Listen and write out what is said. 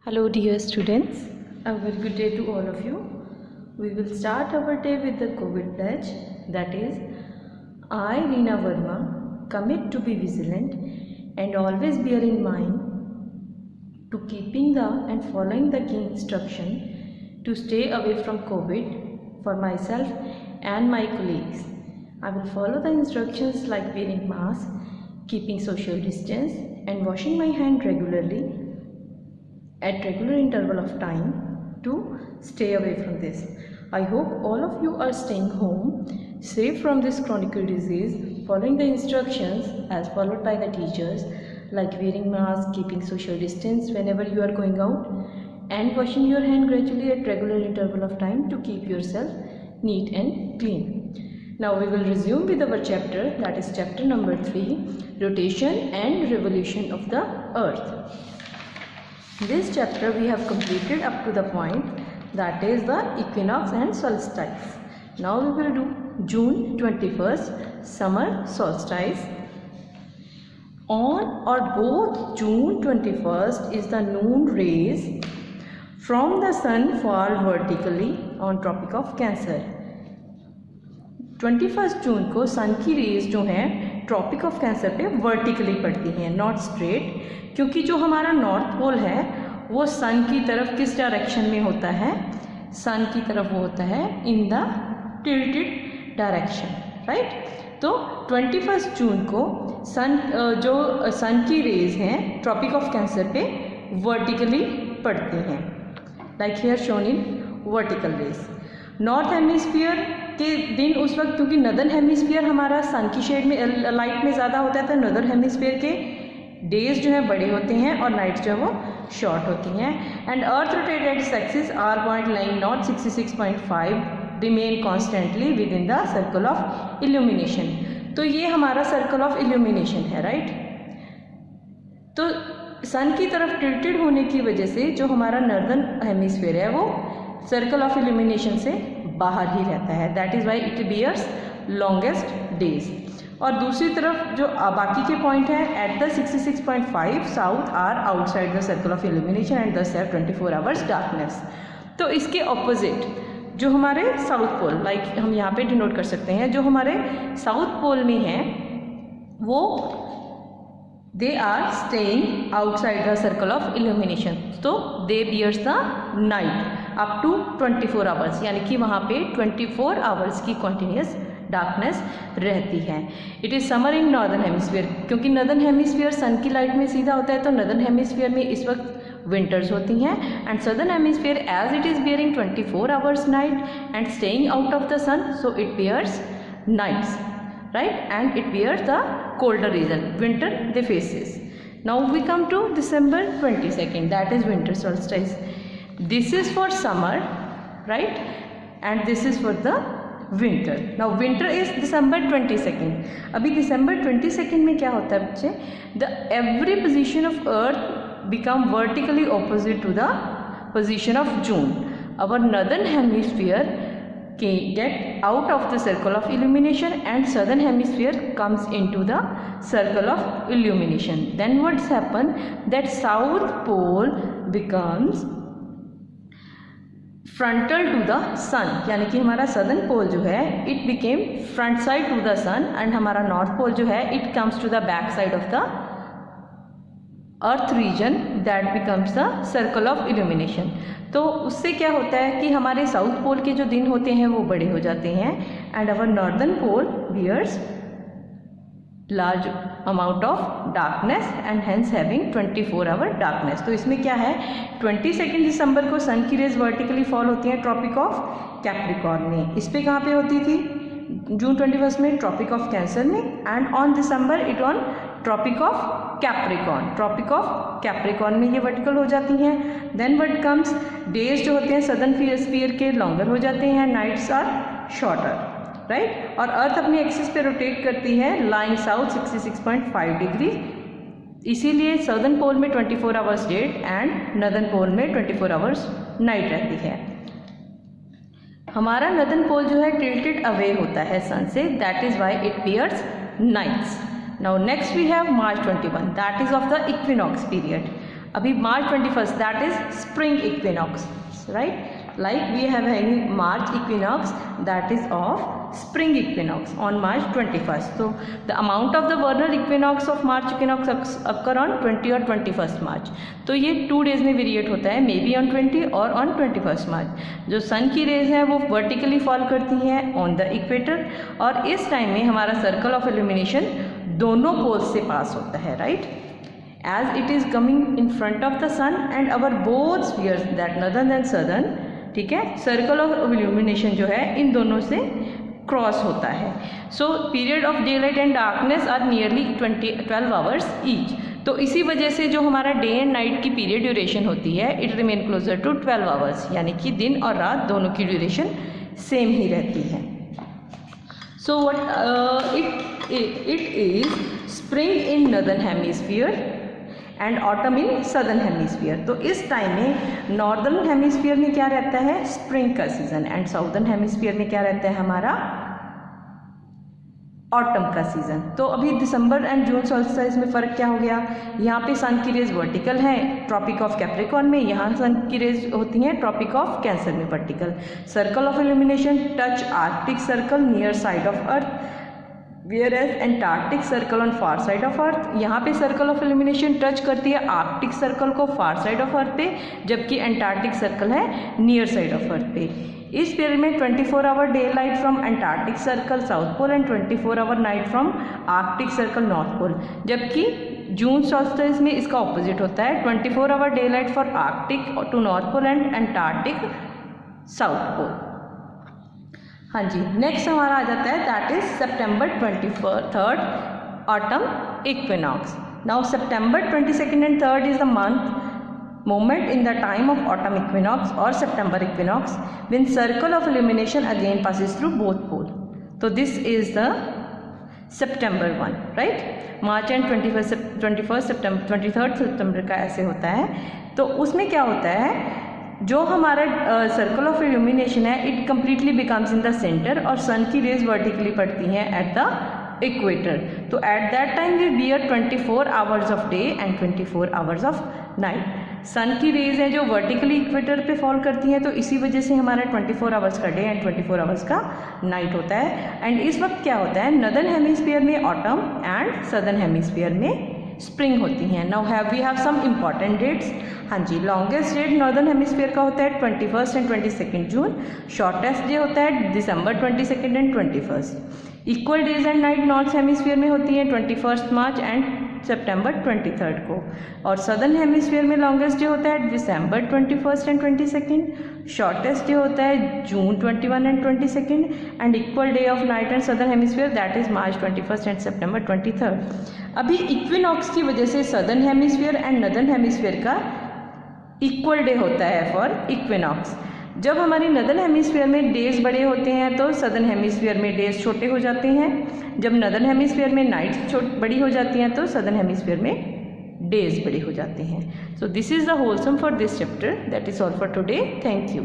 Hello dear students, a very good day to all of you. We will start our day with the COVID pledge, that is, I Reena Verma commit to be vigilant and always bear in mind to keeping the and following the key instruction to stay away from COVID for myself and my colleagues. I will follow the instructions like wearing mask, keeping social distance and washing my hand regularly at regular interval of time to stay away from this. I hope all of you are staying home, safe from this chronic disease, following the instructions as followed by the teachers, like wearing mask, keeping social distance whenever you are going out, and washing your hand gradually at regular interval of time to keep yourself neat and clean. Now we will resume with our chapter, that is chapter number 3, rotation and revolution of the earth. This chapter we have completed up to the point, that is the equinox and solstice. Now we will do June 21st, summer solstice. On or both June 21st is the noon rays from the sun fall vertically on Tropic of Cancer. 21 June को सन की raise जो हैं tropic of cancer पे vertically पड़ती हैं, not straight, क्योंकि जो हमारा नॉर्थ पोल है वो सन की तरफ किस डायरेक्शन में होता है, सन की तरफ वो होता है in the tilted direction, right. तो 21 जून को जो सन की रेज हैं ट्रॉपिक ऑफ कैंसर पे वर्टिकली पड़ती हैं, like here shown in vertical rays. North hemisphere के दिन उस वक्त, क्योंकि नदर्न हेमिस्फीयर हमारा सन की शेड में लाइट में ज़्यादा होता है, तो नदर्न हेमिस्फीयर के डेज जो हैं बड़े होते हैं और नाइट्स जो है वो शॉर्ट होती हैं। And earth rotated axis are point line not 66.5 remain constantly within the circle of illumination. तो ये हमारा सर्कल ऑफ इल्यूमिनेशन है, राइट। तो सन की तरफ टिल्टेड होने की वजह से जो हमारा नॉर्दर्न हेमिस्फीयर है वो सर्कल ऑफ इल्यूमिनेशन से बाहर ही रहता है, that is why it bears longest days. और दूसरी तरफ जो बाकी के पॉइंट हैं at the 66.5 south are outside the circle of illumination and these have 24 hours darkness. तो इसके ऑपोजिट जो हमारे साउथ पोल, लाइक हम यहाँ पे डिनोट कर सकते हैं, जो हमारे साउथ पोल में हैं वो they are staying outside the circle of illumination, तो they bears the night up to 24 hours, यानी कि वहाँ पे 24 आवर्स की कॉन्टीन्यूस डार्कनेस रहती है। It is summer in northern hemisphere, क्योंकि नॉर्दर्न हेमिस्फीयर सन की लाइट में सीधा होता है, तो नॉर्दर्न हेमिस्फीयर में इस वक्त विंटर्स होती हैं। And southern hemisphere as it is bearing 24 hours night and staying out of the sun, so it bears nights, right, and it bears the colder region, winter they faces. Now we come to December 22nd, that is winter solstice. This is for summer, right, and this is for the winter. Now winter is December 22nd. अभी December 22nd में क्या होता है बच्चे, the every position of earth become vertically opposite to the position of June. Our northern hemisphere get out of the circle of illumination and southern hemisphere comes into the circle of illumination. Then what's happened, that south pole becomes frontal to the sun, यानी कि हमारा southern pole जो है it became front side to the sun and हमारा north pole जो है it comes to the back side of the earth region, that becomes the circle of illumination. तो उससे क्या होता है कि हमारे साउथ पोल के जो दिन होते हैं वो बड़े हो जाते हैं and our northern pole bears large amount of darkness and hence having 24 hour darkness. तो इसमें क्या है, 22 दिसंबर को सन की रेज वर्टिकली फॉल होती हैं ट्रॉपिक ऑफ कैप्रिकॉर्न में। इस पे कहाँ पे होती थी जून 21 में, ट्रॉपिक ऑफ कैंसर में, and on December it on tropic of capricorn, tropic of capricorn में ये वर्टिकल हो जाती हैं। देन व्हाट कम्स, डेज जो होते हैं सदर्न हेमिस्फीयर के लॉन्गर हो जाते हैं, नाइट्स आर शॉर्टर, राइट। और अर्थ अपनी एक्सिस पे रोटेट करती है लाइंग साउथ 66.5 डिग्री, इसीलिए सदर्न पोल में 24 आवर्स डे एंड नॉर्दर्न पोल में 24 आवर्स नाइट रहती है। हमारा नॉर्दर्न पोल जो है टिल्टेड अवे होता है सन से, that is why it bears nights. Now next we have March 21, that is of the equinox period. अभी March 21st, that is spring equinox, right? Like we have having March equinox, that is of spring equinox on March 21st. So the amount of the vernal equinox of March equinox occur on 20 और 21st March. तो ये 2 days में variate होता है, may be on 20 और on 21st March. जो sun की rays हैं वो वर्टिकली फॉल करती हैं ऑन द इक्वेटर, और इस टाइम में हमारा सर्कल ऑफ इल्यूमिनेशन दोनों पोल्स से पास होता है, right? As it is coming in front of the sun and our both spheres, that northern and southern, ठीक है, सर्कल ऑफ इल्यूमिनेशन जो है इन दोनों से क्रॉस होता है. So period of daylight and darkness are nearly 12 hours each. तो इसी वजह से जो हमारा डे एंड नाइट की पीरियड ड्यूरेशन होती है, it remain closer to 12 hours, यानी कि दिन और रात दोनों की ड्यूरेशन सेम ही रहती है. So what it is spring in northern hemisphere and autumn in southern hemisphere. तो इस टाइम में नॉर्दर्न हेमिस्फीयर में क्या रहता है, स्प्रिंग का सीजन, एंड साउदर्न हेमिस्फीयर में क्या रहता है हमारा ऑटम का सीजन. तो अभी दिसंबर एंड जून सॉल्स्टिस में फ़र्क क्या हो गया, यहाँ पे सन की रेज वर्टिकल है ट्रॉपिक ऑफ कैप्रिकॉर्न में, यहाँ सन की रेज होती हैं ट्रॉपिक ऑफ कैंसर में vertical. Circle of illumination touch Arctic circle near side of earth, Whereas Antarctic circle on far side of अर्थ. यहाँ पे सर्कल ऑफ इल्यूमिनेशन टच करती है आर्कटिक सर्कल को फार साइड ऑफ अर्थ पे, जबकि एंटार्क्टिक सर्कल है near side of earth पे. इस पीरियड में 24 hour daylight from antarctic circle south pole and 24 hour night from arctic circle north pole. जबकि जून सॉल्स्टिस में इसका ऑपोजिट होता है, 24 hour daylight for arctic to north pole and antarctic south pole. हाँ जी, next हमारा आ जाता है that is September 23rd autumn equinox. Now September 22nd and 3rd is the month moment in the time of autumn equinox or September equinox when circle of illumination again passes through both pole. So this is the September one, right? March and 23rd September का ऐसे होता है. तो उसमें क्या होता है, जो हमारा सर्कल ऑफ इल्यूमिनेशन है it completely becomes in the centre, और सन की रेज वर्टिकली पड़ती हैं एट द इक्वेटर. तो at that time we bear 24 hours of day and 24 hours of night. Sun की रेज है जो वर्टिकली इक्वेटर पे फॉल करती हैं, तो इसी वजह से हमारा 24 आवर्स का डे एंड 24 आवर्स का नाइट होता है. एंड इस वक्त क्या होता है, नॉर्दर्न हेमिस्फीयर में ऑटम एंड सदर्न हेमिस्फीयर में स्प्रिंग होती हैं. Now we have some important dates. हाँ जी, लॉन्गेस्ट डेट नॉर्दर्न हेमिस्फीयर का होता है 21 एंड 22 जून. शॉर्टेस्ट डे होता है दिसंबर 22 and 21. Equal days and night north hemisphere में होती है 21 मार्च एंड सितंबर 23 को. और सदर्न हेमिस्फीयर में लॉन्गेस्ट डे होता है दिसंबर 21 एंड 22. शॉर्टेस्ट डे होता है June 21 and 22. And equal day of night and southern hemisphere that is March 21 and सितंबर 23. अभी इक्विनॉक्स की वजह से southern hemisphere and northern hemisphere का इक्वल डे होता है फॉर इक्विनॉक्स. जब हमारी नॉर्दर्न हेमिस्फीयर में डेज बड़े होते हैं तो सदर्न हेमिस्फीयर में डेज छोटे हो जाते हैं. जब नॉर्दर्न हेमिस्फीयर में नाइट्स बड़ी हो जाती हैं तो सदर्न हेमिस्फीयर में डेज बड़े हो जाते हैं. So this is the wholesome for this chapter. That is all for today. Thank you.